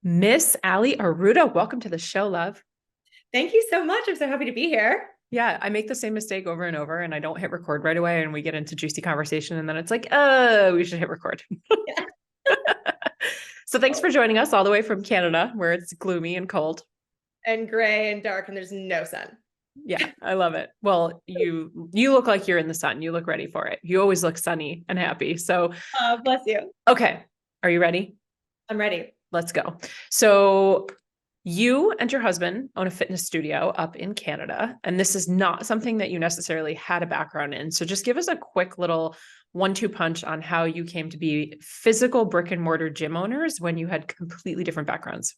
Miss Alli Arruda, welcome to the show, love. Thank you so much. I'm so happy to be here. Yeah, I make the same mistake over and over, and I don't hit record right away, and we get into juicy conversation, and then it's like, we should hit record. Yeah. So thanks for joining us all the way from Canada, where it's gloomy and cold. And gray and dark, and there's no sun. Yeah, I love it. Well, you look like you're in the sun. You look ready for it. You always look sunny and happy. So, Bless you. okay, are you ready? I'm ready. Let's go. So you and your husband own a fitness studio up in Canada, and this is not something that you necessarily had a background in. So just give us a quick little 1-2 punch on how you came to be physical brick and mortar gym owners when you had completely different backgrounds.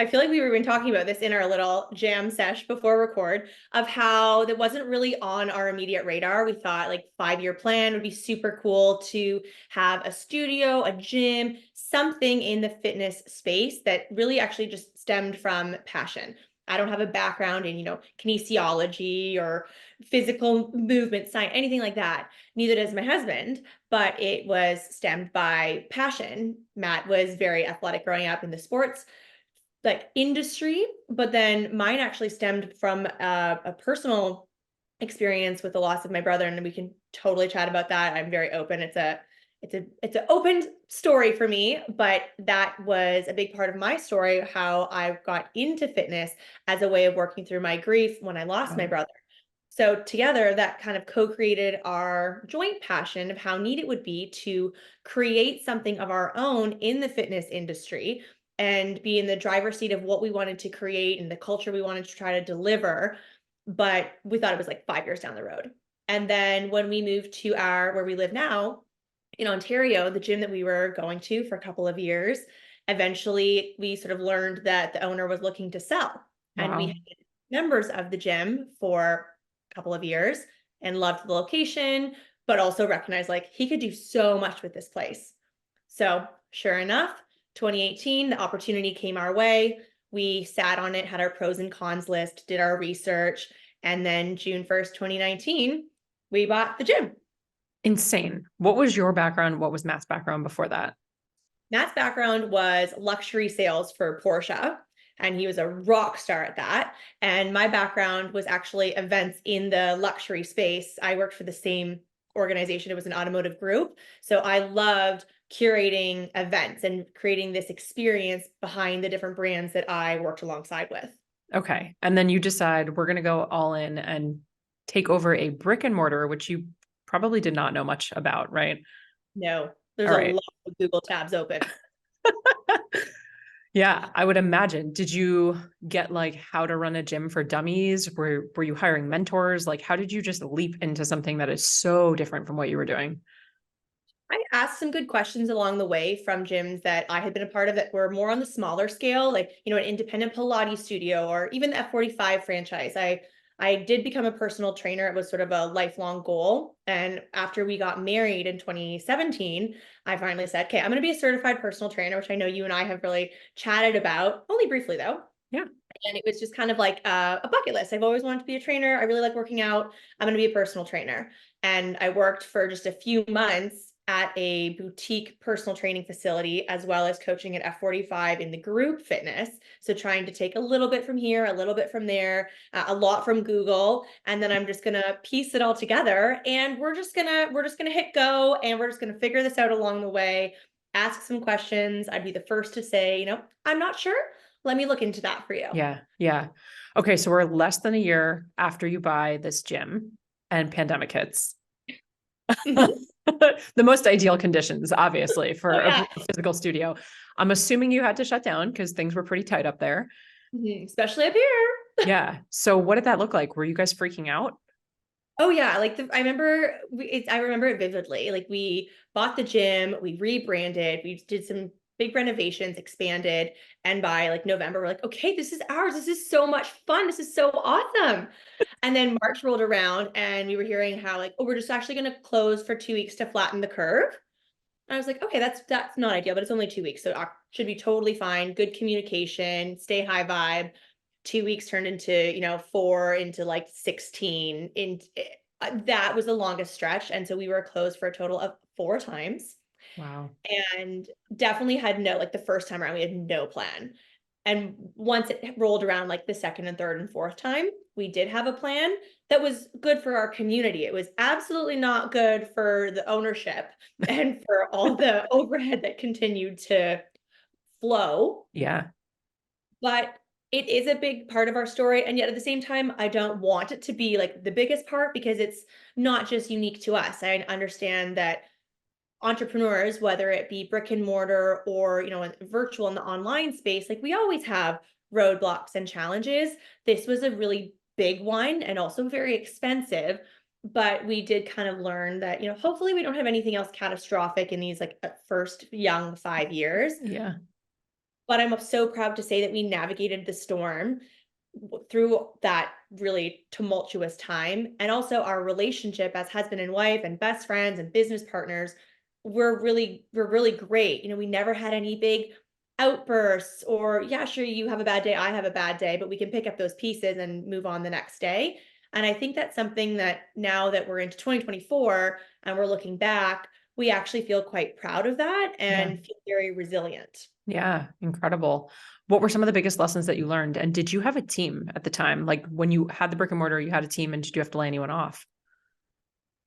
I feel like we were even talking about this in our little jam sesh before record of how that wasn't really on our immediate radar. We thought like 5-year plan would be super cool to have a studio, a gym, something in the fitness space that really actually just stemmed from passion. I don't have a background in, kinesiology or physical movement science, anything like that. Neither does my husband, but it was stemmed by passion. Matt was very athletic growing up in the sports like industry, but then mine actually stemmed from a personal experience with the loss of my brother, and we can totally chat about that. I'm very open. It's an open story for me, but that was a big part of my story, how I got into fitness as a way of working through my grief when I lost my brother. So together that kind of co-created our joint passion of how neat it would be to create something of our own in the fitness industry and be in the driver's seat of what we wanted to create and the culture we wanted to try to deliver. But we thought it was like 5 years down the road. And then when we moved to where we live now in Ontario, the gym that we were going to for a couple of years, eventually we sort of learned that the owner was looking to sell. And we Wow. had members of the gym for a couple of years and loved the location, but also recognized like he could do so much with this place. So sure enough, 2018, the opportunity came our way. We sat on it, had our pros and cons list, did our research, and then June 1st, 2019, we bought the gym. Insane. What was your background? What was Matt's background before that? Matt's background was luxury sales for Porsche, and he was a rock star at that. And my background was actually events in the luxury space. I worked for the same organization. It was an automotive group. So I loved curating events and creating this experience behind the different brands that I worked alongside with. Okay. And then you decide we're going to go all in and take over a brick and mortar, which you probably did not know much about, right? No, there's All a right. lot of Google tabs open. Yeah, I would imagine. Did you get like how to run a gym for dummies? Were you hiring mentors? Like how did you just leap into something that is so different from what you were doing? I asked some good questions along the way from gyms that I had been a part of that were more on the smaller scale, like, an independent Pilates studio or even the F45 franchise. I did become a personal trainer. It was sort of a lifelong goal. And after we got married in 2017, I finally said, okay, I'm going to be a certified personal trainer, which I know you and I have really chatted about, only briefly though. Yeah. And it was just kind of like a bucket list. I've always wanted to be a trainer. I really like working out. I'm going to be a personal trainer. And I worked for just a few months at a boutique personal training facility, as well as coaching at F45 in the group fitness. So trying to take a little bit from here, a little bit from there, a lot from Google. And then I'm just going to piece it all together. And we're just going to hit go, and we're just going to figure this out along the way, ask some questions. I'd be the first to say, I'm not sure. Let me look into that for you. Yeah. Yeah. Okay, so we're less than a year after you buy this gym and pandemic hits. The most ideal conditions, obviously, for Oh a yeah. physical studio. I'm assuming you had to shut down because things were pretty tight up there. Especially up here. Yeah. So what did that look like? Were you guys freaking out? Oh yeah, like I remember it vividly. Like we bought the gym, we rebranded, we did some big renovations, expanded, and by like November, we're like, okay, this is ours. This is so much fun. This is so awesome. And then March rolled around, and we were hearing how like, oh, we're just actually going to close for 2 weeks to flatten the curve. And I was like, okay, that's not ideal, but it's only 2 weeks, so it should be totally fine. Good communication, stay high vibe. 2 weeks turned into, 4 into like 16 in that was the longest stretch. And so we were closed for a total of 4 times. Wow. And definitely had no, like the first time around, we had no plan. And once it rolled around, like the second and third and fourth time, we did have a plan that was good for our community. It was absolutely not good for the ownership and for all the overhead that continued to flow. Yeah. But it is a big part of our story. And yet at the same time, I don't want it to be like the biggest part, because it's not just unique to us. I understand that entrepreneurs, whether it be brick and mortar or, in virtual in the online space, like we always have roadblocks and challenges. This was a really big one and also very expensive. But we did kind of learn that, hopefully we don't have anything else catastrophic in these like first young 5 years. Yeah. But I'm so proud to say that we navigated the storm through that really tumultuous time. And also our relationship as husband and wife and best friends and business partners, we're really great. We never had any big outbursts or, yeah, sure, you have a bad day, I have a bad day, but we can pick up those pieces and move on the next day. And I think that's something that now that we're into 2024 and we're looking back, we actually feel quite proud of that Yeah. and feel very resilient. Yeah. Incredible. What were some of the biggest lessons that you learned? And did you have a team at the time? Like when you had the brick and mortar, you had a team, and did you have to lay anyone off?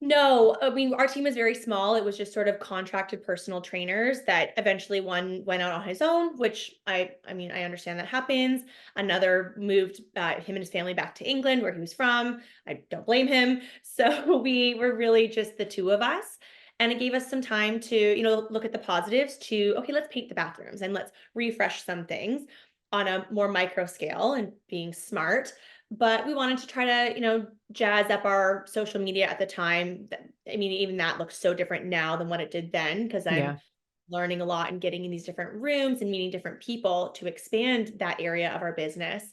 No, I mean, our team was very small. It was just sort of contracted personal trainers that eventually one went out on his own, which I mean, I understand that happens. Another moved him and his family back to England, where he was from. I don't blame him. So we were really just the two of us. And it gave us some time to, look at the positives to, okay, let's paint the bathrooms and let's refresh some things on a more micro scale and being smart. But we wanted to try to, jazz up our social media at the time. I mean, even that looks so different now than what it did then, because I'm Yeah. learning a lot and getting in these different rooms and meeting different people to expand that area of our business.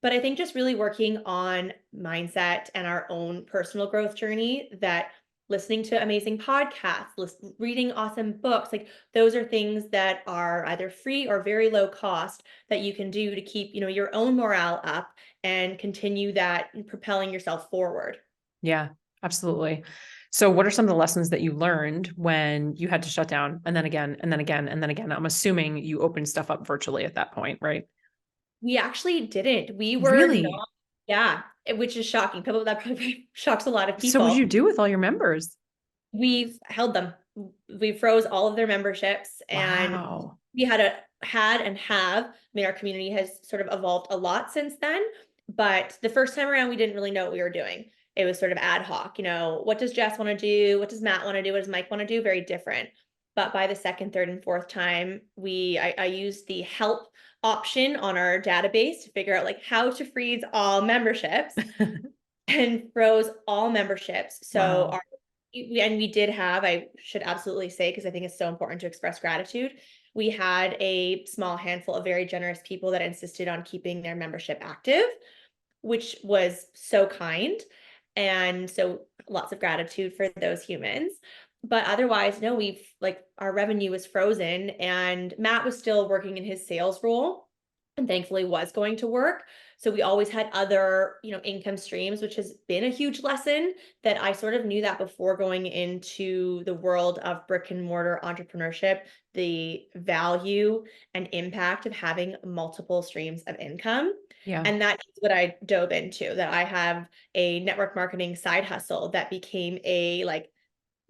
But I think just really working on mindset and our own personal growth journey, that listening to amazing podcasts, reading awesome books, like those are things that are either free or very low cost that you can do to keep, your own morale up and continue that propelling yourself forward. Yeah, absolutely. So what are some of the lessons that you learned when you had to shut down, and then again, and then again, and then again? I'm assuming you opened stuff up virtually at that point, right? We actually didn't. We were Really? not, yeah, which is shocking. People, that probably shocks a lot of So what did people. you do with all your members? We've held them. We froze all of their memberships, and Wow. we had and have, I mean, our community has sort of evolved a lot since then, but the first time around, we didn't really know what we were doing. It was sort of ad hoc, what does Jess want to do? What does Matt want to do? What does Mike want to do? Very different. But by the second, third, and fourth time, I used the help option on our database to figure out like how to freeze all memberships and froze all memberships. So Wow. and we did have, I should absolutely say, because I think it's so important to express gratitude. We had a small handful of very generous people that insisted on keeping their membership active, which was so kind. And so lots of gratitude for those humans. But otherwise, no, our revenue was frozen, and Matt was still working in his sales role and thankfully was going to work. So we always had other, income streams, which has been a huge lesson that I sort of knew that before going into the world of brick and mortar entrepreneurship, the value and impact of having multiple streams of income. Yeah. And that is what I dove into, that I have a network marketing side hustle that became a like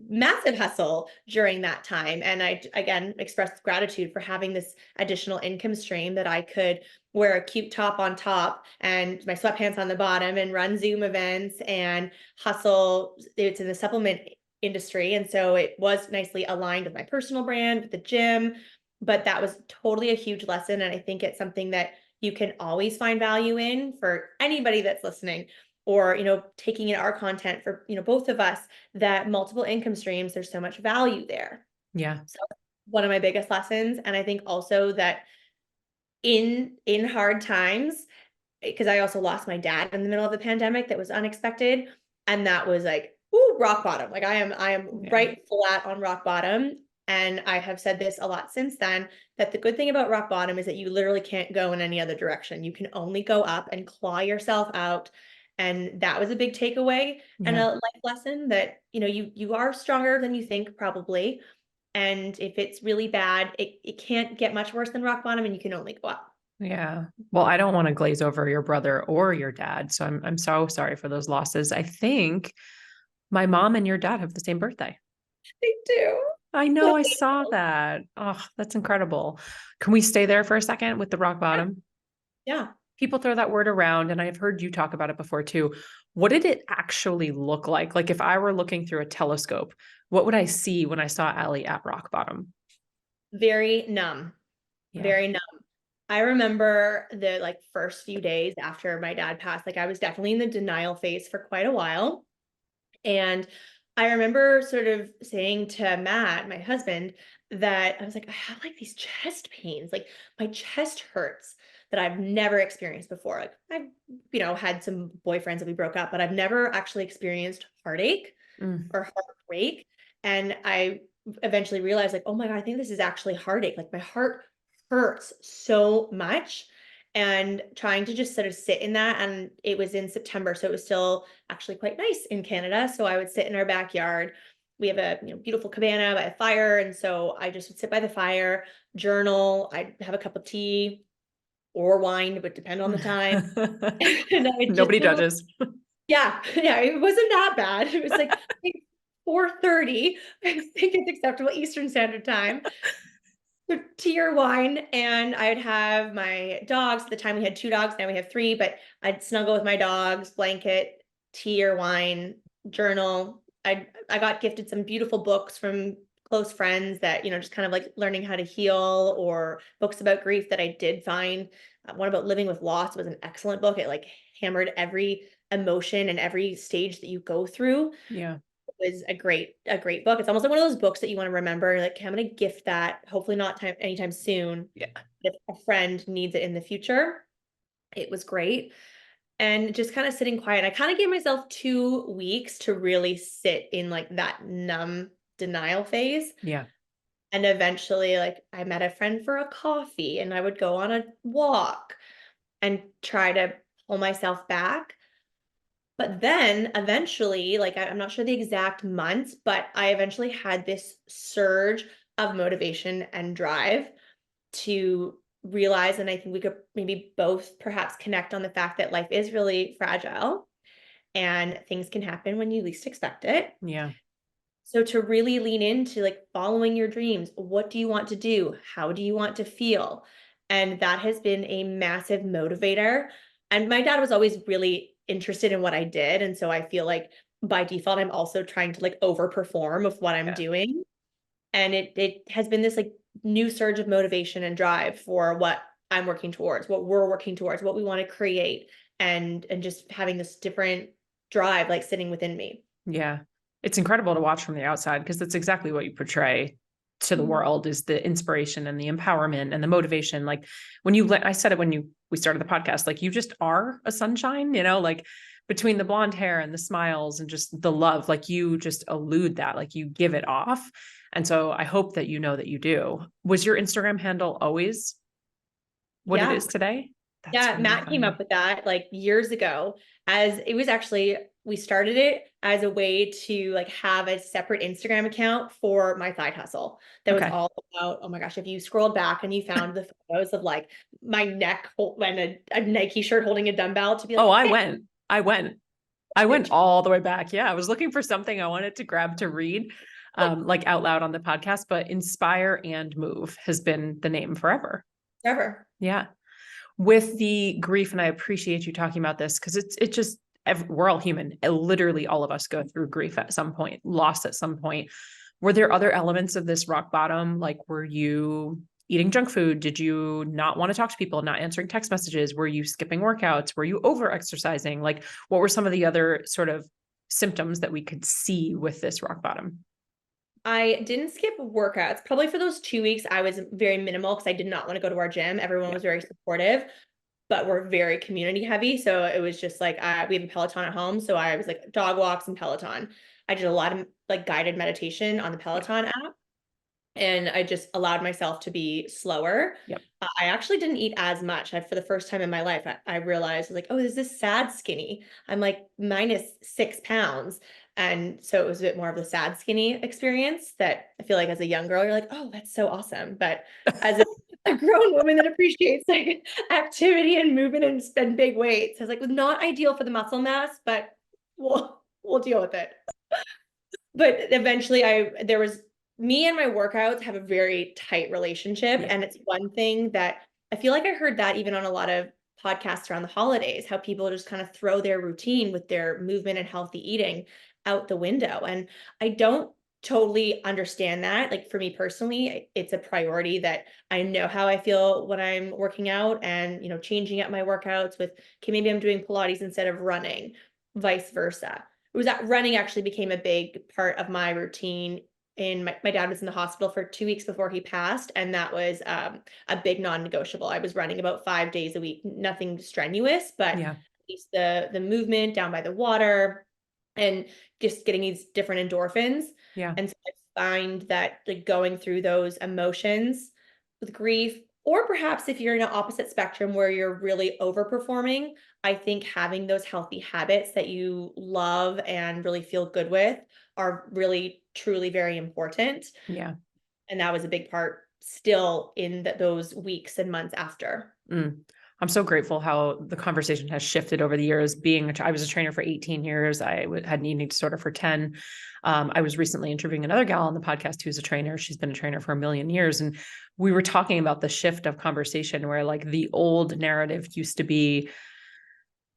massive hustle during that time. And I, again, expressed gratitude for having this additional income stream that I could wear a cute top on top and my sweatpants on the bottom and run Zoom events and hustle. It's in the supplement industry. And so it was nicely aligned with my personal brand, with the gym. But that was totally a huge lesson. And I think it's something that you can always find value in for anybody that's listening, or taking in our content for both of us, that multiple income streams, there's so much value there. Yeah. So one of my biggest lessons. And I think also that in hard times, because I also lost my dad in the middle of the pandemic, that was unexpected, and that was like, ooh, rock bottom. Like I am Yeah. right flat on rock bottom. And I have said this a lot since then, that the good thing about rock bottom is that you literally can't go in any other direction. You can only go up and claw yourself out. And that was a big takeaway and Yeah. a life lesson, that you are stronger than you think, probably, And if it's really bad, it can't get much worse than rock bottom, and you can only go up. Yeah. Well, I don't want to glaze over your brother or your dad, so I'm so sorry for those losses. I think my mom and your dad have the same birthday. They do. I know, Well, I saw that. Oh, that's incredible. Can we stay there for a second with the rock bottom? yeah. People throw that word around, and I've heard you talk about it before too. What did it actually look like? Like if I were looking through a telescope, what would I see when I saw Alli at rock bottom? Very numb. Yeah. Very numb. I remember the like first few days after my dad passed, like I was definitely in the denial phase for quite a while. And I remember sort of saying to Matt, my husband, that I was like, I have like these chest pains, like my chest hurts that I've never experienced before. Like I've, had some boyfriends that we broke up, but I've never actually experienced heartache Mm. or heartbreak. And I eventually realized, like, oh my God, I think this is actually heartache. Like my heart hurts so much. And trying to just sort of sit in that. And it was in September. So it was still actually quite nice in Canada. So I would sit in our backyard. We have a beautiful cabana by a fire. And so I just would sit by the fire, journal. I'd have a cup of tea or wine, it would depend on the time. And I would just Nobody sort of, judges. yeah, yeah, it wasn't that bad. It was like I think 4:30. I think it's acceptable Eastern Standard Time. So tea or wine, and I'd have my dogs. At the time we had 2 dogs, now we have 3, but I'd snuggle with my dogs, blanket, tea or wine, journal. I got gifted some beautiful books from close friends that, just kind of like learning how to heal, or books about grief that I did find. One about living with loss was an excellent book. It like hammered every emotion and every stage that you go through. Yeah. Was a great book. It's almost like one of those books that you want to remember. Like, okay, I'm going to gift that. Hopefully, not anytime soon. Yeah. If a friend needs it in the future, it was great. And just kind of sitting quiet. I kind of gave myself 2 weeks to really sit in like that numb denial phase. Yeah. And eventually, like, I met a friend for a coffee, and I would go on a walk and try to pull myself back. But then eventually, like I'm not sure the exact months, but I eventually had this surge of motivation and drive to realize, and I think we could maybe both perhaps connect on the fact that life is really fragile and things can happen when you least expect it. Yeah. So to really lean into like following your dreams, what do you want to do? How do you want to feel? And that has been a massive motivator. And my dad was always really interested in what I did. And so I feel like by default, I'm also trying to like overperform of what I'm Yeah. doing. And it has been this like new surge of motivation and drive for what I'm working towards, what we're working towards, what we want to create, and just having this different drive like sitting within me. Yeah. It's incredible to watch from the outside because that's exactly what you portray to the Mhm. world is the inspiration and the empowerment and the motivation. Like I said it when we started the podcast, like you just are a sunshine, like between the blonde hair and the smiles and just the love, like you just elude that, like you give it off. And so I hope that you know that you do. Was your Instagram handle always what it Yeah. is today? That's Yeah, really Matt came up funny. with that like years ago, as it was actually we started it as a way to like have a separate Instagram account for my side hustle that was Okay. all about, oh my gosh, if you scrolled back and you found the photos of like my neck and a Nike shirt holding a dumbbell to be Oh, like, I hey, went. I went. I did went you all the way back. Yeah, I was looking for something I wanted to grab to read, like out loud on the podcast, but Inspire and Move has been the name forever. ever? Yeah. With the grief, and I appreciate you talking about this because it just, we're all human. Literally, all of us go through grief at some point, loss at some point. Were there other elements of this rock bottom? Like, were you eating junk food? Did you not want to talk to people, not answering text messages? Were you skipping workouts? Were you over exercising? Like, what were some of the other sort of symptoms that we could see with this rock bottom? I didn't skip workouts. Probably for those 2 weeks, I was very minimal because I did not want to go to our gym. Everyone Yeah. was very supportive, but we're very community heavy. So it was just like we have a Peloton at home. So I was like dog walks and Peloton. I did a lot of like guided meditation on the Yeah. Peloton app. and I just allowed myself to be slower. Yep. I actually didn't eat as much. For the first time in my life, I realized like, oh, is this sad skinny? I'm like -6 pounds. And so it was a bit more of the sad skinny experience that I feel like as a young girl, you're like, oh, that's so awesome. But as a grown woman that appreciates like activity and movement and big weights, I was like, was not ideal for the muscle mass, but we'll deal with it. But eventually there was me and my workouts have a very tight relationship. Yeah. And it's one thing that I feel like I heard that even on a lot of podcasts around the holidays, how people just kind of throw their routine with their movement and healthy eating out the window. And I don't totally understand that. Like for me personally, it's a priority that I know how I feel when I'm working out and, changing up my workouts with, okay, maybe I'm doing Pilates instead of running, vice versa. It was that running actually became a big part of my routine. And my dad was in the hospital for 2 weeks before he passed, and that was a big non-negotiable. I was running about 5 days a week, nothing strenuous, but at Yeah. least the movement down by the water and just getting these different endorphins. Yeah. And so I find that like going through those emotions with grief, or perhaps if you're in an opposite spectrum where you're really overperforming, I think having those healthy habits that you love and really feel good with are really truly very important. Yeah. And that was a big part still in those weeks and months after. Mm. I'm so grateful how the conversation has shifted over the years. I was a trainer for 18 years. Had an eating disorder for 10. I was recently interviewing another gal on the podcast who's a trainer. She's been a trainer for a million years. And we were talking about the shift of conversation where like the old narrative used to be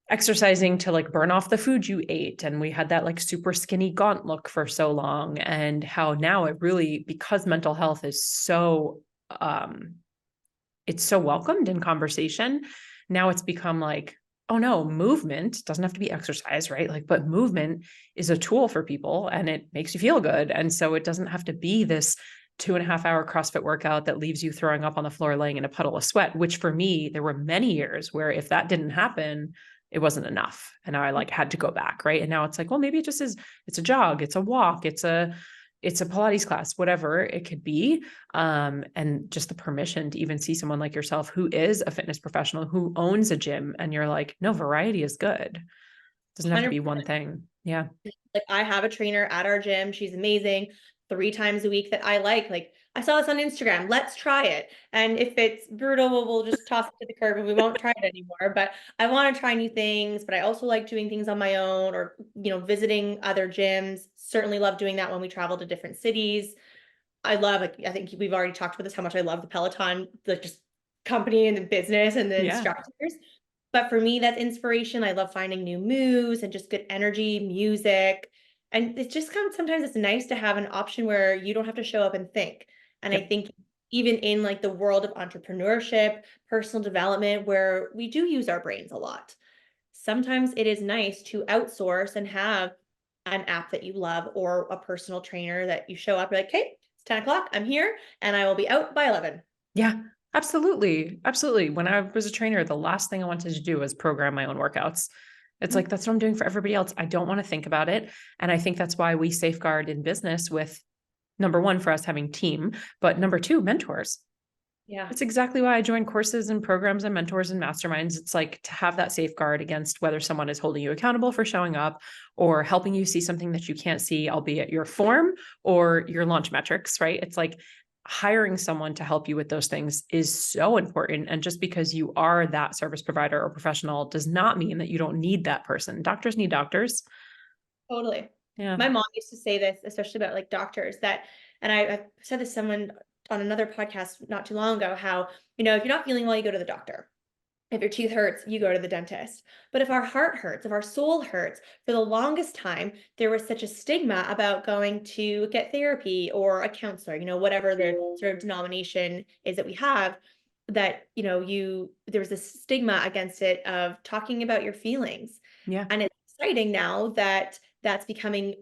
exercising to like burn off the food you ate. And we had that like super skinny gaunt look for so long. And how now it really, because mental health is so, it's so welcomed in conversation. Now it's become like, oh no, movement doesn't have to be exercise, right? Like, but movement is a tool for people and it makes you feel good. And so it doesn't have to be this 2.5 hour CrossFit workout that leaves you throwing up on the floor, laying in a puddle of sweat, which for me, there were many years where if that didn't happen, it wasn't enough. And I like had to go back. Right. And now it's like, well, maybe it just is, it's a jog, it's a walk, it's a Pilates class, whatever it could be. And just the permission to even see someone like yourself who is a fitness professional, who owns a gym, and you're like, no, variety is good. Doesn't have to be one thing. Yeah. Like I have a trainer at our gym. She's amazing. 3 times a week that I like I saw this on Instagram. Let's try it. And if it's brutal, we'll just toss it to the curb and we won't try it anymore. But I want to try new things, but I also like doing things on my own or, visiting other gyms. Certainly love doing that when we travel to different cities. I think we've already talked about this, how much I love the Peloton, the just company and the business and the Yeah. instructors. But for me, that's inspiration. I love finding new moves and just good energy, music. And it's just kind of sometimes it's nice to have an option where you don't have to show up and think. And I Yep. think even in like the world of entrepreneurship, personal development, where we do use our brains a lot, sometimes it is nice to outsource and have an app that you love or a personal trainer that you show up, you're like, okay, it's 10 o'clock, I'm here, and I will be out by 11. Yeah. Absolutely. Absolutely. When I was a trainer, the last thing I wanted to do was program my own workouts. It's like, that's what I'm doing for everybody else. I don't want to think about it. And I think that's why we safeguard in business with number one, for us having team, but number two, mentors. Yeah, That's exactly why I joined courses and programs and mentors and masterminds. It's like to have that safeguard against whether someone is holding you accountable for showing up or helping you see something that you can't see, albeit your form or your launch metrics, right? It's like hiring someone to help you with those things is so important. And just because you are that service provider or professional does not mean that you don't need that person. Doctors need doctors. totally. Yeah. My mom used to say this, especially about like doctors that, and I've said this to someone on another podcast not too long ago, how, if you're not feeling well, you go to the doctor. If your tooth hurts, you go to the dentist. But if our heart hurts, if our soul hurts, for the longest time, there was such a stigma about going to get therapy or a counselor, whatever the sort of denomination is that we have, that, there's this stigma against it of talking about your feelings. Yeah. And it's exciting now that that's becoming,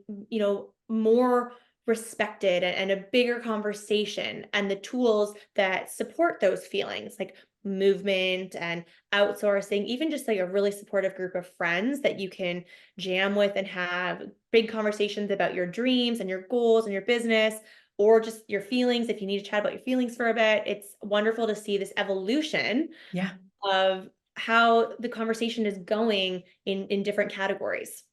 more respected and a bigger conversation, and the tools that support those feelings, like movement and outsourcing, even just like a really supportive group of friends that you can jam with and have big conversations about your dreams and your goals and your business, or just your feelings. If you need to chat about your feelings for a bit, it's wonderful to see this evolution Yeah. of how the conversation is going in different categories.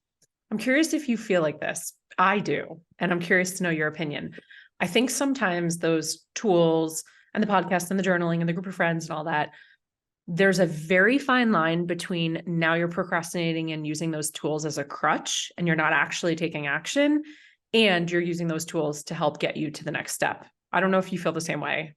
I'm curious if you feel like this. I do. And I'm curious to know your opinion. I think sometimes those tools and the podcast and the journaling and the group of friends and all that, there's a very fine line between now you're procrastinating and using those tools as a crutch and you're not actually taking action, and you're using those tools to help get you to the next step. I don't know if you feel the same way.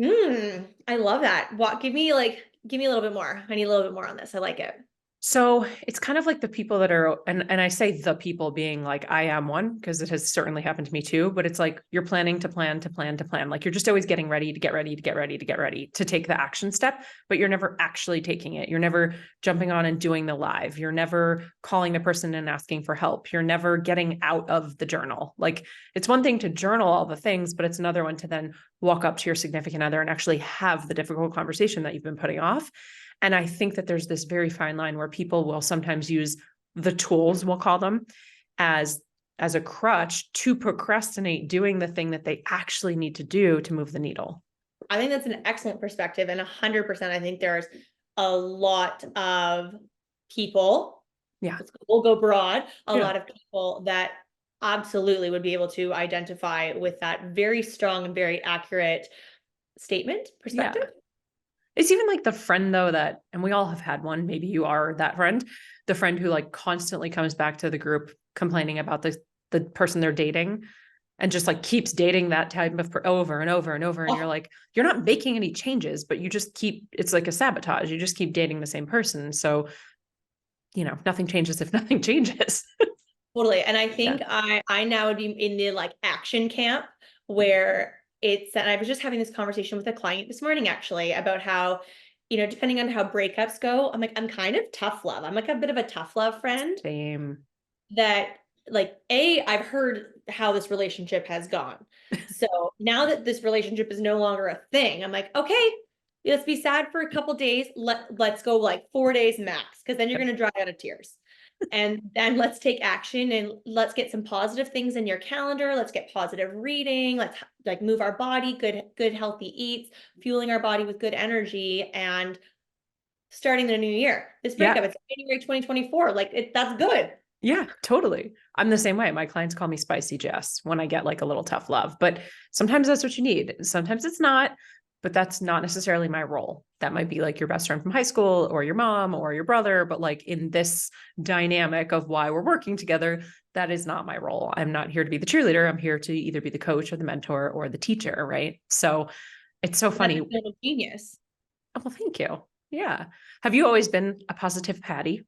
I love that. What, give me a little bit more. I need a little bit more on this. I like it. So it's kind of like the people that are, and I say the people being like, I am one, because it has certainly happened to me too, but it's like you're planning to plan to plan to plan. Like you're just always getting ready to get ready to get ready to get ready to take the action step, but you're never actually taking it. You're never jumping on and doing the live. You're never calling the person and asking for help. You're never getting out of the journal. Like it's one thing to journal all the things, but it's another one to then walk up to your significant other and actually have the difficult conversation that you've been putting off. And I think that there's this very fine line where people will sometimes use the tools, we'll call them, as a crutch to procrastinate doing the thing that they actually need to do to move the needle. I think that's an excellent perspective. And 100%, I think there's a lot of people, Yeah. we'll go broad, a Yeah. lot of people that absolutely would be able to identify with that very strong and very accurate statement, perspective. Yeah. It's even like the friend though that, and we all have had one, maybe you are that friend, the friend who like constantly comes back to the group complaining about the person they're dating and just like keeps dating that type of over and over and over. And you're like, you're not making any changes, but you just keep, it's like a sabotage. You just keep dating the same person. So, nothing changes if nothing changes. Totally. And I think I now would be in the like action camp where and I was just having this conversation with a client this morning actually about how, depending on how breakups go, I'm kind of tough love. I'm like a bit of a tough love friend. Same. That like, I've heard how this relationship has gone. So now that this relationship is no longer a thing, I'm like, okay, let's be sad for a couple days. Let's go like 4 days max, because then you're going to dry out of tears. And then let's take action and let's get some positive things in your calendar. Let's get positive reading. Let's like move our body, good, healthy eats, fueling our body with good energy, and starting the new year. This breakup, it's January 2024. Like that's good. Yeah, totally. I'm the same way. My clients call me spicy Jess when I get like a little tough love, but sometimes that's what you need. Sometimes it's not, but that's not necessarily my role. That might be like your best friend from high school or your mom or your brother. But like in this dynamic of why we're working together, that is not my role. I'm not here to be the cheerleader. I'm here to either be the coach or the mentor or the teacher. Right. So it's so funny. That's a genius. Oh, well, thank you. Yeah. Have you always been a positive Patty?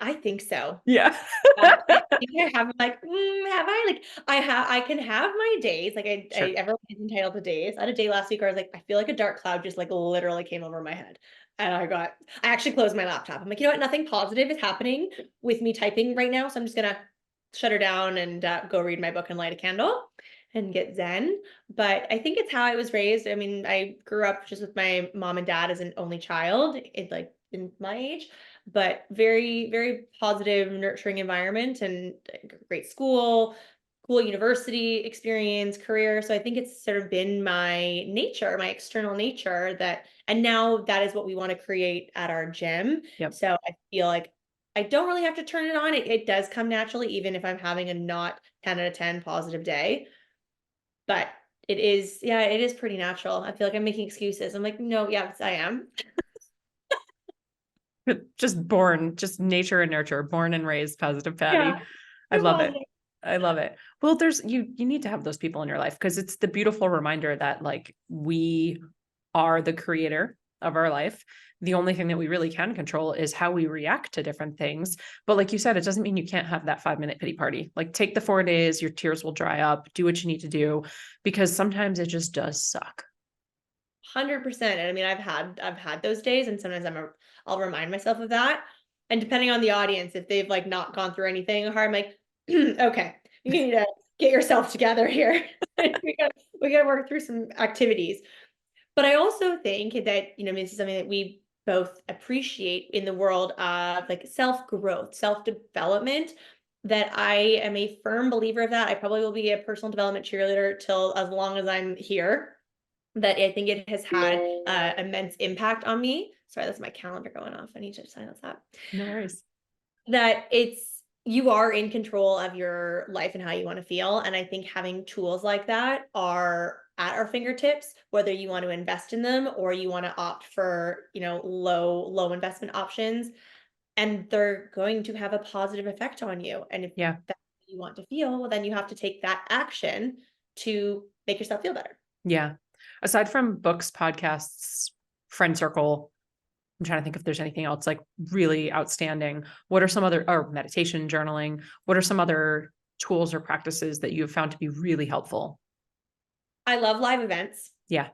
I think so. Yeah. I think I have like, have I? Like I can have my days. Like everyone is entitled to days. I had a day last week where I was like, I feel like a dark cloud just like literally came over my head. And I actually closed my laptop. I'm like, you know what? Nothing positive is happening with me typing right now. So I'm just gonna shut her down and go read my book and light a candle and get zen. But I think it's how I was raised. I mean, I grew up just with my mom and dad as an only child, in my age, but very, very positive, nurturing environment and great school, cool university experience, career. So I think it's sort of been my nature, my external nature and now that is what we want to create at our gym. Yep. So I feel like I don't really have to turn it on. It does come naturally, even if I'm having a not 10 out of 10 positive day. But it is pretty natural. I feel like I'm making excuses. I'm like, no, yes, I am. Just nature and nurture, born and raised positive Patty. Yeah, I love it. I love it. Well, you need to have those people in your life because it's the beautiful reminder that like we are the creator of our life. The only thing that we really can control is how we react to different things. But like you said, it doesn't mean you can't have that 5-minute pity party. Like take the 4 days, your tears will dry up, do what you need to do, because sometimes it just does suck. 100%. And I mean, I've had those days, and sometimes I'll remind myself of that. And depending on the audience, if they've like not gone through anything hard, I'm like, okay, you need to get yourself together here. we gotta work through some activities. But I also think that, this is something that we both appreciate in the world of like self-growth, self-development, that I am a firm believer of that. I probably will be a personal development cheerleader till as long as I'm here. That I think it has had immense impact on me. Sorry, that's my calendar going off. I need to silence that. No worries. That you are in control of your life and how you want to feel. And I think having tools like that are at our fingertips, whether you want to invest in them or you want to opt for, low investment options. And they're going to have a positive effect on you. And if Yeah. that's what you want to feel, well, then you have to take that action to make yourself feel better. Yeah. Aside from books, podcasts, friend circle, I'm trying to think if there's anything else like really outstanding. What are some other, or meditation, journaling? What are some other tools or practices that you have found to be really helpful? I love live events. Yeah.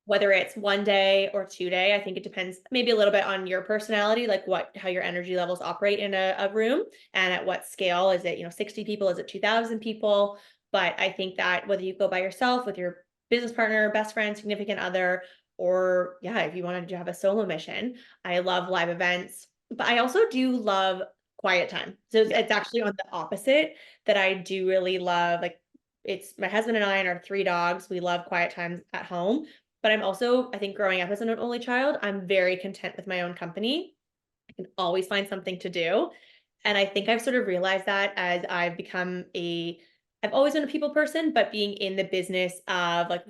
Whether it's 1 day or 2 day, I think it depends maybe a little bit on your personality, like how your energy levels operate in a room and at what scale. Is it, 60 people? Is it 2,000 people? But I think that whether you go by yourself with your business partner, best friend, significant other, or yeah, if you wanted to have a solo mission, I love live events, but I also do love quiet time. So it's actually on the opposite that I do really love. Like it's my husband and I and our 3 dogs. We love quiet times at home. But I'm also, I think growing up as an only child, I'm very content with my own company. I can always find something to do. And I think I've sort of realized that as I've always been a people person, but being in the business of like,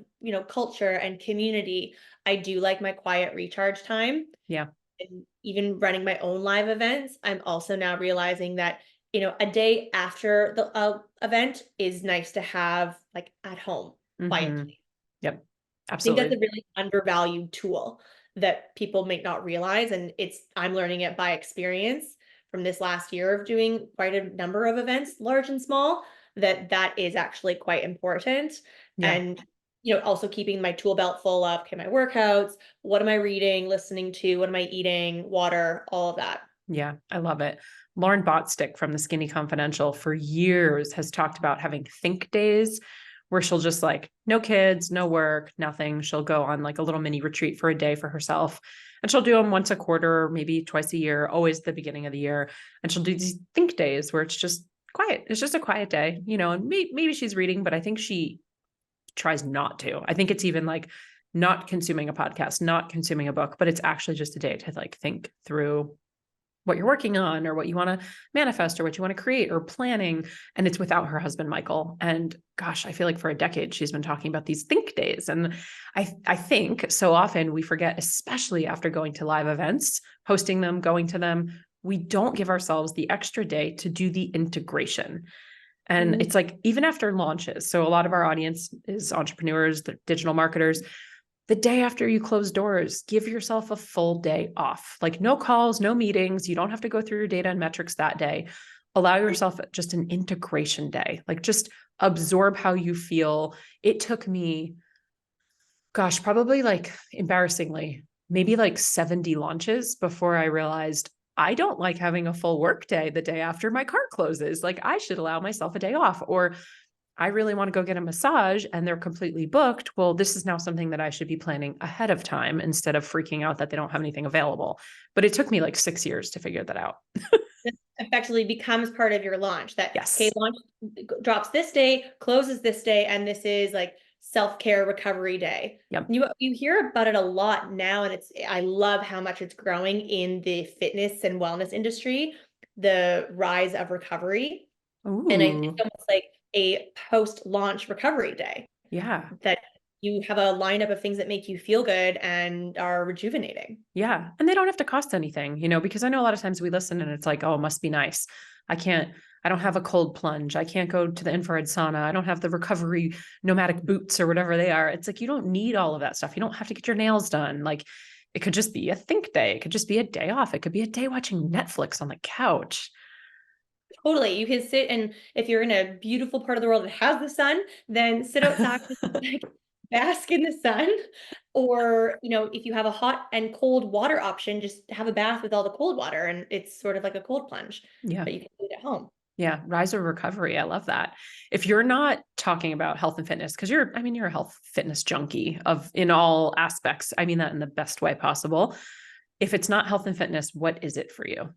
culture and community, I do like my quiet recharge time. Yeah. And even running my own live events, I'm also now realizing that, a day after the event is nice to have like at home quietly. Yep. I think that's Absolutely. a really undervalued tool that people may not realize. And I'm learning it by experience from this last year of doing quite a number of events, large and small, that is actually quite important. Yeah. And, also keeping my tool belt full of, okay, my workouts, what am I reading, listening to, what am I eating, water, all of that. Yeah. I love it. Lauren Botstick from the Skinny Confidential for years has talked about having think days where she'll just like, no kids, no work, nothing. She'll go on like a little mini retreat for a day for herself. And she'll do them once a quarter, maybe twice a year, always the beginning of the year. And she'll do these think days where it's just quiet. It's just a quiet day, and maybe she's reading, but I think she tries not to. I think it's even like not consuming a podcast, not consuming a book, but it's actually just a day to like think through what you're working on or what you want to manifest or what you want to create or planning. And it's without her husband, Michael. And gosh, I feel like for a decade, she's been talking about these think days. And I think so often we forget, especially after going to live events, hosting them, going to them, we don't give ourselves the extra day to do the integration. And it's like, even after launches. So a lot of our audience is entrepreneurs, the digital marketers. The day after you close doors, give yourself a full day off. Like no calls, no meetings. You don't have to go through your data and metrics that day. Allow yourself just an integration day. Like just absorb how you feel. It took me, gosh, probably like embarrassingly, maybe like 70 launches before I realized I don't like having a full work day the day after my cart closes. Like I should allow myself a day off. Or I really want to go get a massage and they're completely booked. Well, this is now something that I should be planning ahead of time instead of freaking out that they don't have anything available. But it took me like 6 years to figure that out. This effectively becomes part of your launch that, okay, Yes. launch drops this day, closes this day, and this is like self-care recovery day. Yep. You hear about it a lot now, and I love how much it's growing in the fitness and wellness industry, the rise of recovery. Ooh. And it's almost like a post-launch recovery day Yeah. that you have a lineup of things that make you feel good and are rejuvenating. Yeah. And they don't have to cost anything, because I know a lot of times we listen and it's like, oh, it must be nice. I don't have a cold plunge. I can't go to the infrared sauna. I don't have the recovery nomadic boots or whatever they are. It's like, you don't need all of that stuff. You don't have to get your nails done. Like it could just be a think day. It could just be a day off. It could be a day watching Netflix on the couch. Totally. You can sit, and if you're in a beautiful part of the world that has the sun, then sit outside, like, bask in the sun. Or, if you have a hot and cold water option, just have a bath with all the cold water. And it's sort of like a cold plunge, Yeah. but you can do it at home. Yeah. Rise of recovery. I love that. If you're not talking about health and fitness, because you're a health fitness junkie in all aspects. I mean that in the best way possible. If it's not health and fitness, what is it for you?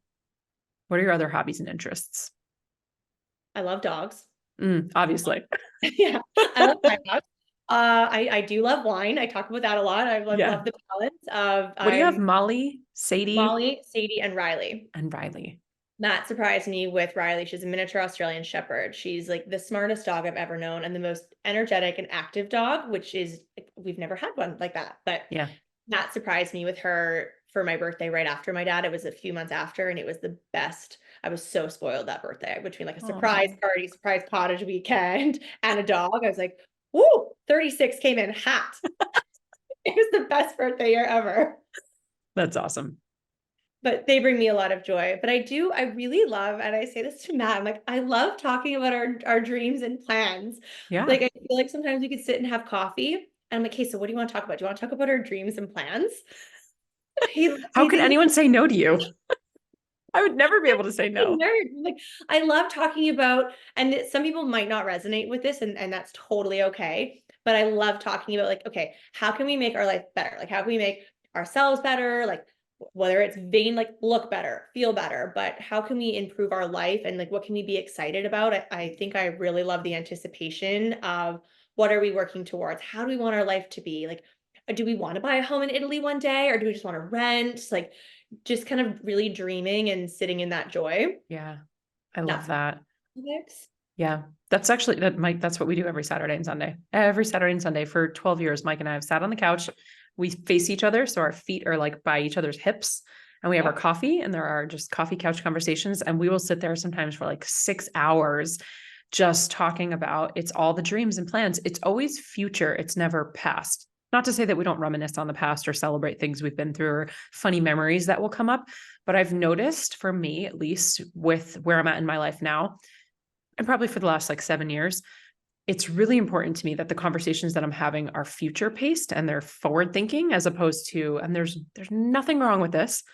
What are your other hobbies and interests? I love dogs. Obviously. Yeah, I love my dogs. I do love wine. I talk about that a lot. I Yeah. love the balance of What do you have? I'm Molly, Sadie, Molly, Sadie, and Riley. and Riley. Matt surprised me with Riley. She's a miniature Australian Shepherd. She's like the smartest dog I've ever known and the most energetic and active dog, which is like, we've never had one like that. But Yeah. Matt surprised me with her for my birthday right after my dad. It was a few months after, and it was the best. I was so spoiled that birthday between like a surprise Oh, party, surprise cottage weekend, and a dog. I was like, woo, 36 came in hot. It was the best birthday year ever. that's awesome. But they bring me a lot of joy. But I really love, and I say this to Matt, I'm like, I love talking about our dreams and plans. Yeah. Like, I feel like sometimes we could sit and have coffee. And I'm like, hey, so what do you want to talk about? Do you want to talk about our dreams and plans? How He could thinks anyone say no to you? I would never be able to say I'm no. a nerd. Like, I love talking about, and some people might not resonate with this, and that's totally okay. But I love talking about, like, okay, how can we make our life better? Like, how can we make ourselves better? Like, whether it's vain, like look better, feel better, but how can we improve our life and like what can we be excited about? I think I really love the anticipation of what are we working towards? How do we want our life to be? Like, do we want to buy a home in Italy one day, or do we just want to rent? Like, just kind of really dreaming and sitting in that joy. Yeah. I love That's that. mix. Yeah. That's actually that Mike, that's what we do every Saturday and Sunday. Every Saturday and Sunday for 12 years, Mike and I have sat on the couch. We face each other. So our feet are like by each other's hips and we have our Yep. coffee and there are just coffee couch conversations. And we will sit there sometimes for like 6 hours just talking about it's all the dreams and plans. It's always future. It's never past. Not to say that we don't reminisce on the past or celebrate things we've been through or funny memories that will come up. But I've noticed for me, at least with where I'm at in my life now, and probably for the last like 7 years, it's really important to me that the conversations that I'm having are future paced and they're forward thinking as opposed to, and there's nothing wrong with this,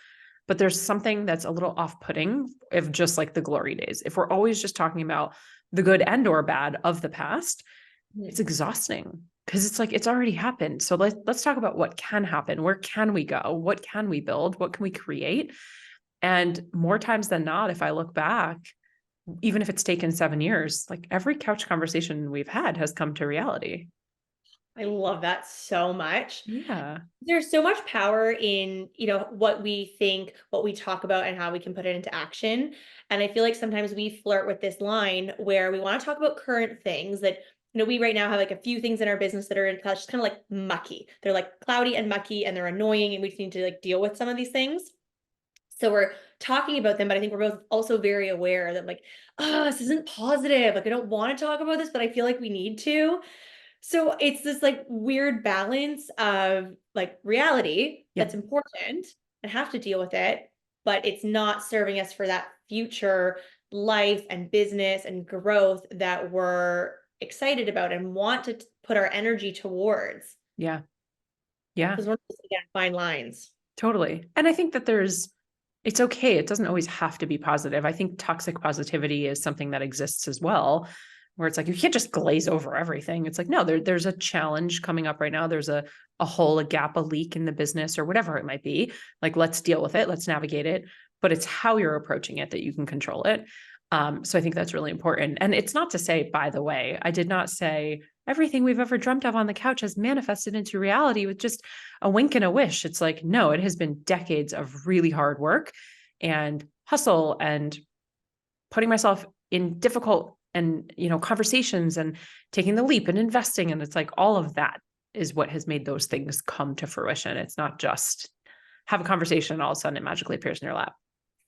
but there's something that's a little off-putting of just like the glory days. If we're always just talking about the good and or bad of the past, it's exhausting because it's like it's already happened. So let's talk about what can happen. Where can we go? What can we build? What can we create? And more times than not, if I look back, even if it's taken 7 years, like every couch conversation we've had has come to reality. I love that so much. Yeah. There's so much power in, what we think, what we talk about, and how we can put it into action. And I feel like sometimes we flirt with this line where we want to talk about current things that, we right now have like a few things in our business that are just kind of like mucky. They're like cloudy and mucky and they're annoying and we just need to like deal with some of these things. So we're talking about them, but I think we're both also very aware that like, oh, this isn't positive. Like, I don't want to talk about this, but I feel like we need to. So it's this like weird balance of like reality Yeah. that's important and have to deal with it, but it's not serving us for that future life and business and growth that we're excited about and want to put our energy towards. Yeah. Yeah. Because we're just again fine lines. Totally. And I think that it's okay. It doesn't always have to be positive. I think toxic positivity is something that exists as well, where it's like you can't just glaze over everything. It's like, no, there's a challenge coming up right now. There's a hole, a gap, a leak in the business or whatever it might be. Like, let's deal with it. Let's navigate it. But it's how you're approaching it that you can control it. So I think that's really important. And it's not to say, by the way, I did not say everything we've ever dreamt of on the couch has manifested into reality with just a wink and a wish. It's like, no, it has been decades of really hard work and hustle and putting myself in difficult and, conversations and taking the leap and investing. And it's like all of that is what has made those things come to fruition. It's not just have a conversation and all of a sudden it magically appears in your lap.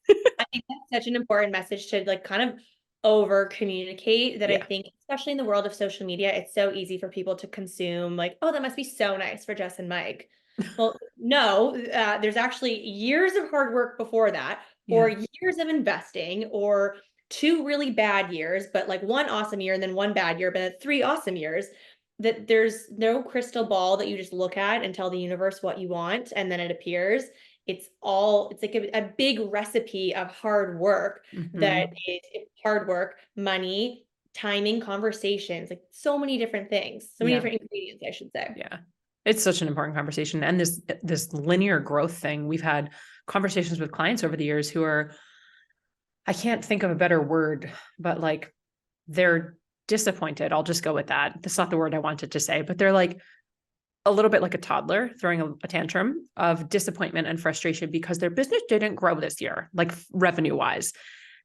I think that's such an important message to like kind of over communicate that I Yeah. think, especially in the world of social media, it's so easy for people to consume like, oh, that must be so nice for Jess and Mike. Well, no, there's actually years of hard work before that, or Yeah. years of investing, or two really bad years, but like one awesome year and then one bad year, but 3 awesome years. That there's no crystal ball that you just look at and tell the universe what you want and then it appears. It's like a big recipe of hard work that Mhm. is hard work, money, timing, conversations, like so many different things, so many Yeah. different ingredients, I should say. Yeah. It's such an important conversation. And this linear growth thing, we've had conversations with clients over the years who are, I can't think of a better word, but like they're disappointed. I'll just go with that. That's not the word I wanted to say, but they're like a little bit like a toddler throwing a tantrum of disappointment and frustration because their business didn't grow this year, like revenue wise.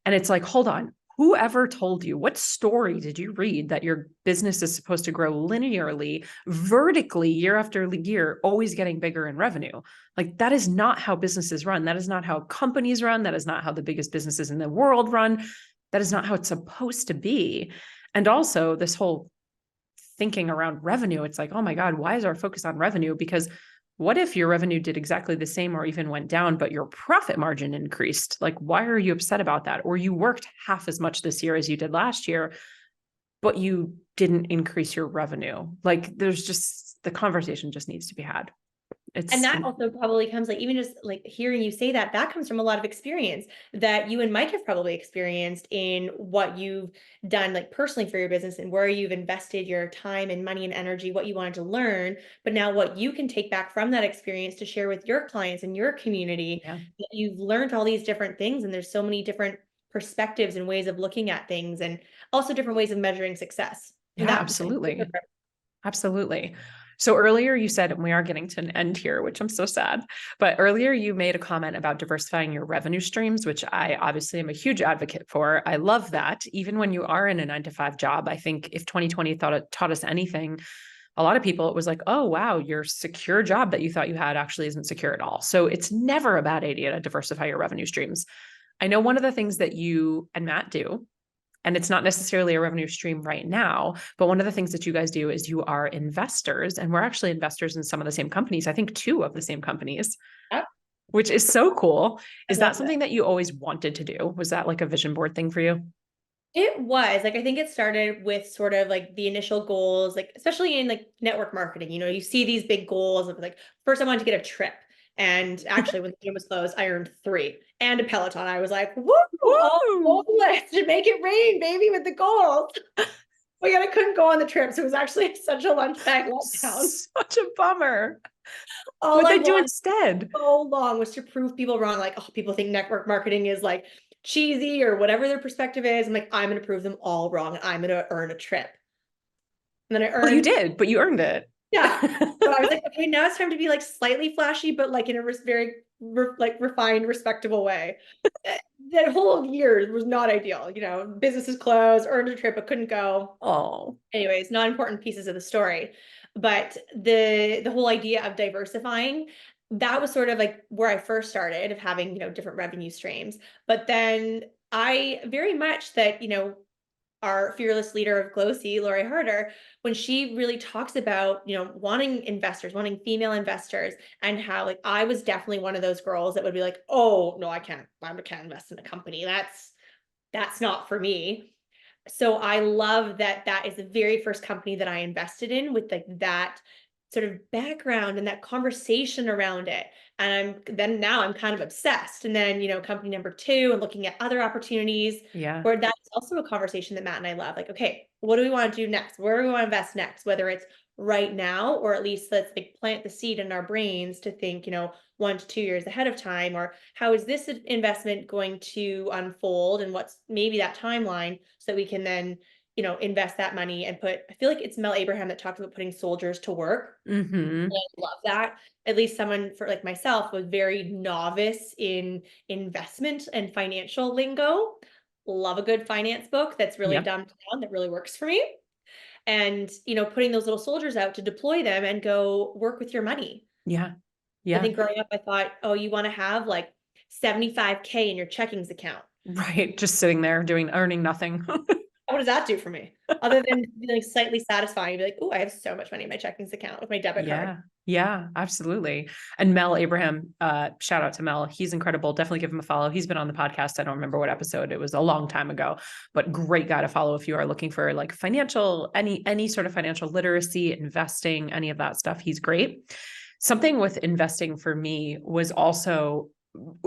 And it's like, hold on, whoever told you, what story did you read that your business is supposed to grow linearly, vertically year after year, always getting bigger in revenue? Like that is not how businesses run. That is not how companies run. That is not how the biggest businesses in the world run. That is not how it's supposed to be. And also this whole thinking around revenue, it's like, oh my God, why is our focus on revenue? Because what if your revenue did exactly the same or even went down, but your profit margin increased? Like, why are you upset about that? Or you worked half as much this year as you did last year, but you didn't increase your revenue. Like there's just, the conversation just needs to be had. And that also probably comes like, even just like hearing you say that, that comes from a lot of experience that you and Mike have probably experienced in what you've done like personally for your business and where you've invested your time and money and energy, what you wanted to learn, but now what you can take back from that experience to share with your clients and your community. Yeah. That you've learned all these different things, and there's so many different perspectives and ways of looking at things, and also different ways of measuring success. Yeah, absolutely. Absolutely. So earlier you said, and we are getting to an end here, which I'm so sad, but earlier you made a comment about diversifying your revenue streams, which I obviously am a huge advocate for. I love that. Even when you are in a 9-to-5 job, I think if 2020 taught us anything, a lot of people, it was like, oh, wow, your secure job that you thought you had actually isn't secure at all. So it's never a bad idea to diversify your revenue streams. I know one of the things that you and Matt do, and it's not necessarily a revenue stream right now, but one of the things that you guys do is you are investors, and we're actually investors in some of the same companies. I think 2 of the same companies, Yep. which is so cool. Is that something that that you always wanted to do? Was that like a vision board thing for you? It was like, I think it started with sort of like the initial goals, like especially in like network marketing, you see these big goals of like, first I wanted to get a trip. And actually when the gym was closed, I earned 3 and a Peloton. I was like, woo, all Woo! goal list to make it rain, baby, with the goals. But yet I couldn't go on the trip. So it was actually such a lunch bag letdown. Such a bummer. All What'd I they do wanted instead? so long was to prove people wrong. Like, oh, people think network marketing is like cheesy or whatever their perspective is. I'm like, I'm going to prove them all wrong. And I'm going to earn a trip. And then I Well, you earned, did, but you earned it. yeah. So I was like, okay, now it's time to be like slightly flashy, but like in a very like refined, respectable way. That whole year was not ideal. Businesses closed, earned a trip, but couldn't go. Oh, Anyways, not important pieces of the story. But the whole idea of diversifying, that was sort of like where I first started, of having, different revenue streams. But then I very much that, our fearless leader of Glossy, Lori Harder, when she really talks about, wanting investors, wanting female investors, and how like I was definitely one of those girls that would be like, oh no, I can't invest in a company. That's not for me. So I love that is the very first company that I invested in, with like that sort of background and that conversation around it. And now I'm kind of obsessed. And then, company number 2, and looking at other opportunities, yeah. where that's also a conversation that Matt and I love. Like, okay, what do we want to do next? Where do we want to invest next? Whether it's right now, or at least let's like plant the seed in our brains to think, 1 to 2 years ahead of time, or how is this investment going to unfold, and what's maybe that timeline, so that we can then, invest that money and I feel like it's Mel Abraham that talks about putting soldiers to work. Mm-hmm. I love that. At least someone for like myself was very novice in investment and financial lingo. Love a good finance book that's really Yep. dumbed down, that really works for me. And, putting those little soldiers out to deploy them and go work with your money. Yeah. I Yeah. think growing up, I thought, oh, you want to have like 75K in your checkings account. Right. Just sitting there earning nothing. What does that do for me? Other than feeling slightly satisfying, be like, oh, I have so much money in my checkings account with my debit card. Yeah. Yeah, absolutely. And Mel Abraham, shout out to Mel. He's incredible. Definitely give him a follow. He's been on the podcast. I don't remember what episode. It was a long time ago, but great guy to follow if you are looking for like any sort of financial literacy, investing, any of that stuff. He's great. Something with investing for me was also,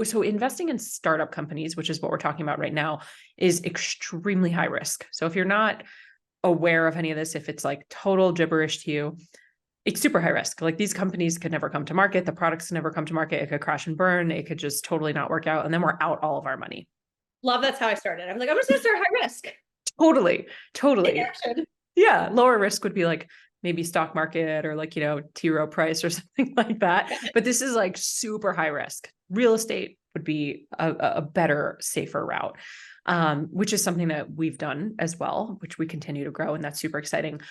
so investing in startup companies, which is what we're talking about right now, is extremely high risk. So if you're not aware of any of this, if it's like total gibberish to you, it's super high risk. Like these companies could never come to market. The products could never come to market. It could crash and burn. It could just totally not work out. And then we're out all of our money. Love, that's how I started. I was like, I'm just going to start high risk. Totally. Totally. Action. Yeah. Lower risk would be like maybe stock market or like, T Rowe Price or something like that. But this is like super high risk. Real estate would be a better, safer route, which is something that we've done as well, which we continue to grow. And that's super exciting.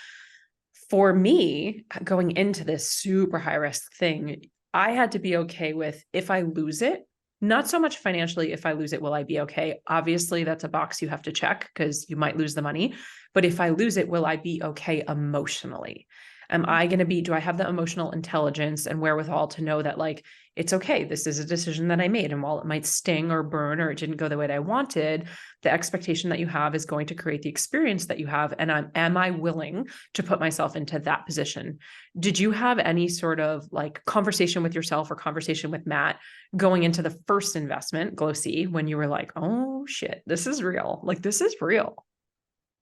For me, going into this super high risk thing, I had to be okay with if I lose it, not so much financially, if I lose it, will I be okay? Obviously, that's a box you have to check because you might lose the money. But if I lose it, will I be okay emotionally? Do I have the emotional intelligence and wherewithal to know that like, it's okay. This is a decision that I made. And while it might sting or burn or it didn't go the way that I wanted, the expectation that you have is going to create the experience that you have. And am I willing to put myself into that position? Did you have any sort of like conversation with yourself or conversation with Matt going into the first investment, Glow C, when you were like, oh shit, this is real. Like, this is real.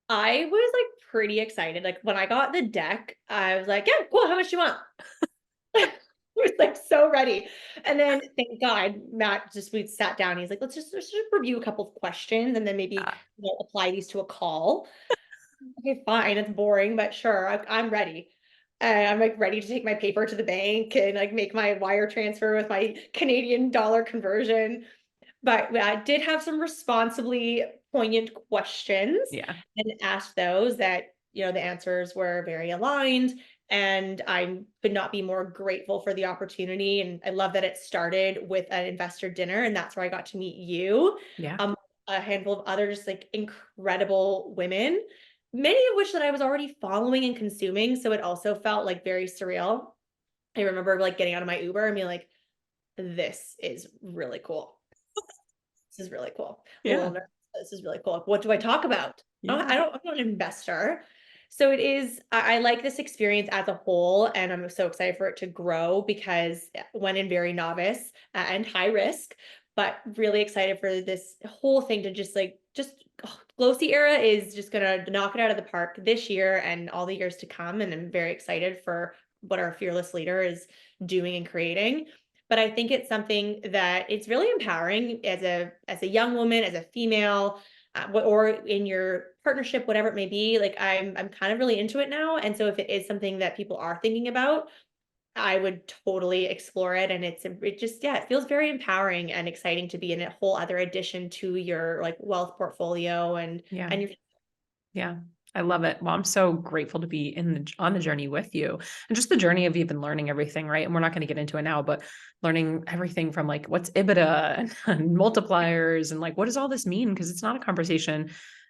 I was like pretty excited. Like when I got the deck, I was like, yeah, cool. How much do you want? I was like so ready. And then thank God, Matt we sat down. He's like, let's just review a couple of questions and then maybe apply these to a call. Okay, fine. It's boring, but sure, I'm ready. And I'm like ready to take my paper to the bank and like make my wire transfer with my Canadian dollar conversion. But I did have some responsibly poignant questions Yeah. and asked those that, the answers were very aligned. And I could not be more grateful for the opportunity. And I love that it started with an investor dinner. And that's where I got to meet you, Yeah. a handful of other just like incredible women, many of which that I was already following and consuming. So it also felt like very surreal. I remember like getting out of my Uber and being like, this is really cool. This is really cool. Yeah. This is really cool. What do I talk about? Yeah. I'm not an investor. So it is, I like this experience as a whole, and I'm so excited for it to grow because when in very novice and high risk, but really excited for this whole thing to Glossy era is just gonna knock it out of the park this year and all the years to come. And I'm very excited for what our fearless leader is doing and creating. But I think it's something that it's really empowering as a young woman, as a female, or in your partnership, whatever it may be. Like I'm kind of really into it now, and so if it is something that people are thinking about, I would totally explore it. And it feels very empowering and exciting to be in a whole other addition to your like wealth portfolio and your. Yeah. I love it. Well, I'm so grateful to be on the journey with you and just the journey of even learning everything, right? And we're not going to get into it now, but learning everything from like what's EBITDA and multipliers and like what does all this mean? Because it's not a conversation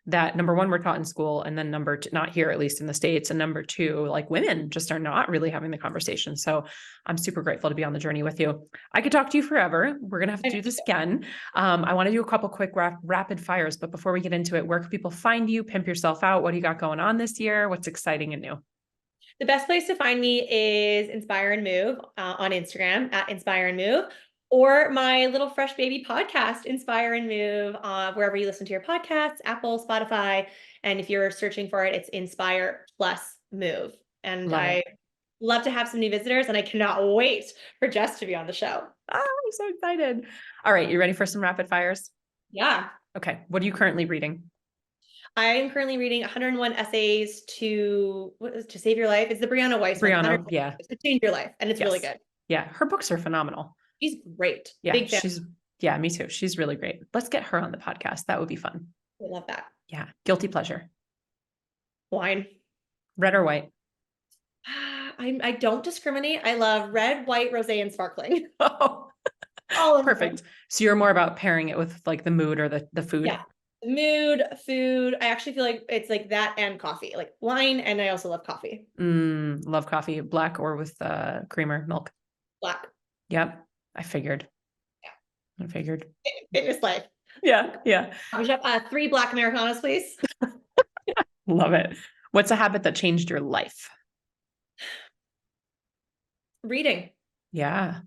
that number one, we're taught in school, and then number two, not here, at least in the States. And number two, like women just are not really having the conversation. So I'm super grateful to be on the journey with you. I could talk to you forever. We're going to have to do this again. I want to do a couple quick rapid fires, but before we get into it, where can people find you, pimp yourself out? What do you got going on this year? What's exciting and new? The best place to find me is Inspire and Move on Instagram at Inspire and Move, or my little fresh baby podcast, Inspire and Move, wherever you listen to your podcasts, Apple, Spotify. And if you're searching for it, it's Inspire plus Move. And I love to have some new visitors, and I cannot wait for Jess to be on the show. Oh, I'm so excited. All right. You ready for some rapid fires? Yeah. Okay. What are you currently reading? I am currently reading 101 essays to save your life. It's the Brianna Weiss one. Yeah. To change your life. And it's really good. Yeah. Her books are phenomenal. She's great. Yeah. Big fan. Yeah, me too. She's really great. Let's get her on the podcast. That would be fun. I love that. Yeah. Guilty pleasure. Wine. Red or white? I don't discriminate. I love red, white, rosé, and sparkling. Oh, all perfect. So you're more about pairing it with like the mood or the food. Yeah. Mood, food. I actually feel like it's like that and coffee, like wine. And I also love coffee. Love coffee. Black or with creamer, milk? Black. Yep. I figured. Yeah. I figured. Fitness life. Yeah. Yeah. 3 black Americanos, please. Love it. What's a habit that changed your life? Reading. Yeah.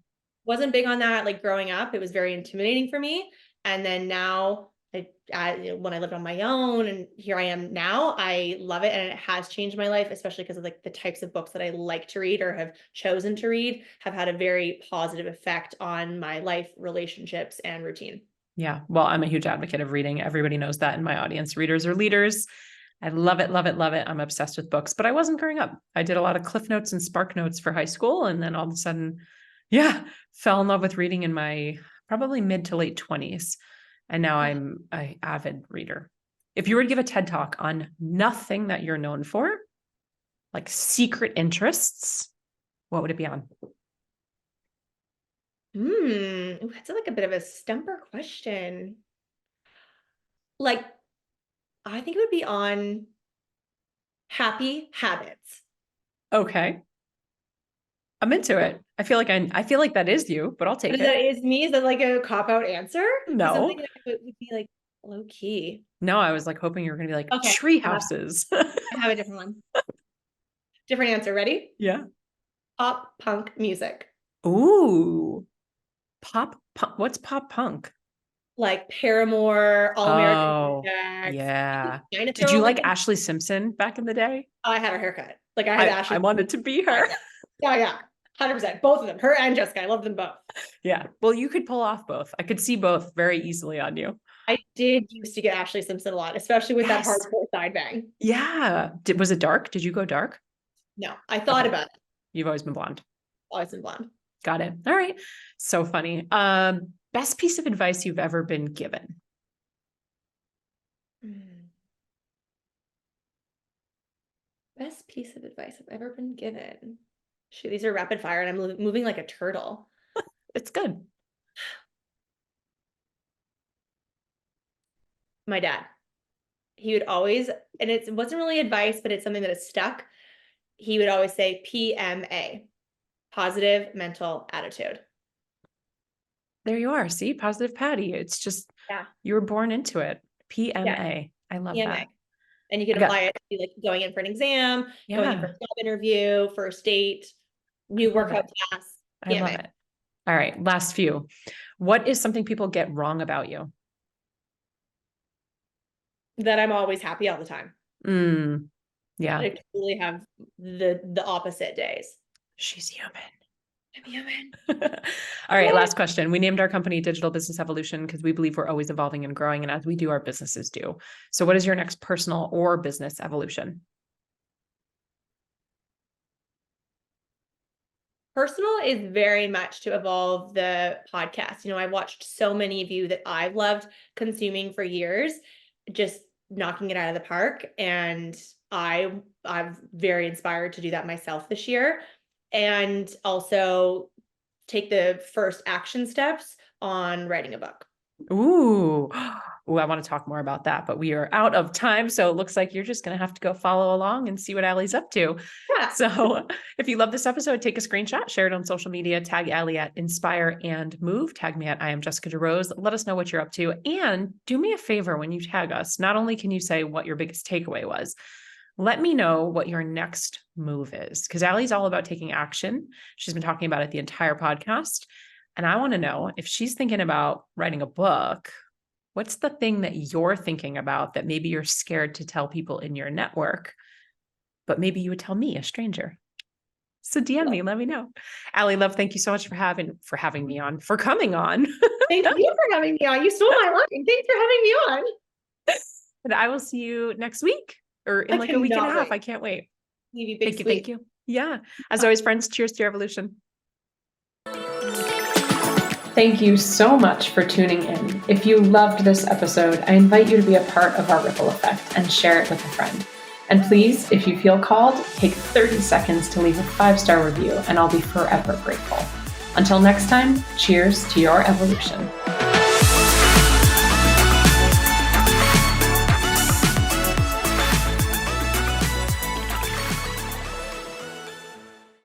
Wasn't big on that like growing up. It was very intimidating for me. And then now when I lived on my own and here I am now, I love it. And it has changed my life, especially because of like the types of books that I like to read or have chosen to read have had a very positive effect on my life, relationships, and routine. Yeah. Well, I'm a huge advocate of reading. Everybody knows that in my audience. Readers are leaders. I love it, love it, love it. I'm obsessed with books, but I wasn't growing up. I did a lot of Cliff Notes and Spark Notes for high school. And then all of a sudden, yeah, fell in love with reading in my probably mid to late 20s. And now I'm an avid reader. If you were to give a TED Talk on nothing that you're known for, like secret interests, what would it be on? That's like a bit of a stumper question. Like, I think it would be on happy habits. Okay. I'm into it. I feel like that is you, but I'll take That it. is me? Is that like a cop-out answer? No. Something that would be like low key. No, I was like hoping you were gonna be like Okay. tree houses. I have a different one. Different answer. Ready? Yeah. Pop punk music. Ooh. Pop punk. What's pop punk? Like Paramore, All American Oh, Rejects. yeah. Kinda Did throw you like like Ashley Simpson back in the day? I had her haircut. Like I had I Ashley. wanted to be her. Yeah. 100%. Both of them. Her and Jessica. I love them both. Yeah. Well, you could pull off both. I could see both very easily on you. I did used to get Ashley Simpson a lot, especially with that Yes. hardcore side bang. Yeah. Was it dark? Did you go dark? No, I thought Okay. about it. You've always been blonde. Always been blonde. Got it. All right. So funny. Best piece of advice you've ever been given? Best piece of advice I've ever been given. Shoot, these are rapid fire and I'm moving like a turtle. It's good. My dad. He would always, and it wasn't really advice, but it's something that has stuck. He would always say PMA, positive mental attitude. There you are. See, positive Patty. It's just, Yeah. You were born into it. PMA. Yeah. I love PMA. that. And you can apply it to like going in for an exam, going in for a job interview, first date, new workout class. I love it. All right. Last few. What is something people get wrong about you? That I'm always happy all the time. Yeah. I totally have the opposite days. She's human. I'm human. All right. Last question. We named our company Digital Business Evolution because we believe we're always evolving and growing. And as we do, our businesses do. So what is your next personal or business evolution? Personal is very much to evolve the podcast. You know, I've watched so many of you that I've loved consuming for years, just knocking it out of the park. And I'm very inspired to do that myself this year. And also take the first action steps on writing a book. Ooh, I want to talk more about that, but we are out of time. So it looks like you're just going to have to go follow along and see what Alli's up to. Yeah. So if you love this episode, take a screenshot, share it on social media, tag Alli at Inspire and Move, tag me at I am Jessica DeRose. Let us know what you're up to. And do me a favor when you tag us. Not only can you say what your biggest takeaway was, let me know what your next move is, because Alli's all about taking action. She's been talking about it the entire podcast. And I want to know if she's thinking about writing a book, what's the thing that you're thinking about that maybe you're scared to tell people in your network, but maybe you would tell me, a stranger. So DM me, let me know. Alli, love, thank you so much for having me on, for coming on. Thank you for having me on. You stole my line. Thanks for having me on. And I will see you next week or in like a week and a half. I can't wait. Thank you. Yeah. As always, friends, cheers to your evolution. Thank you so much for tuning in. If you loved this episode, I invite you to be a part of our ripple effect and share it with a friend. And please, if you feel called, take 30 seconds to leave a 5-star review, and I'll be forever grateful. Until next time, cheers to your evolution.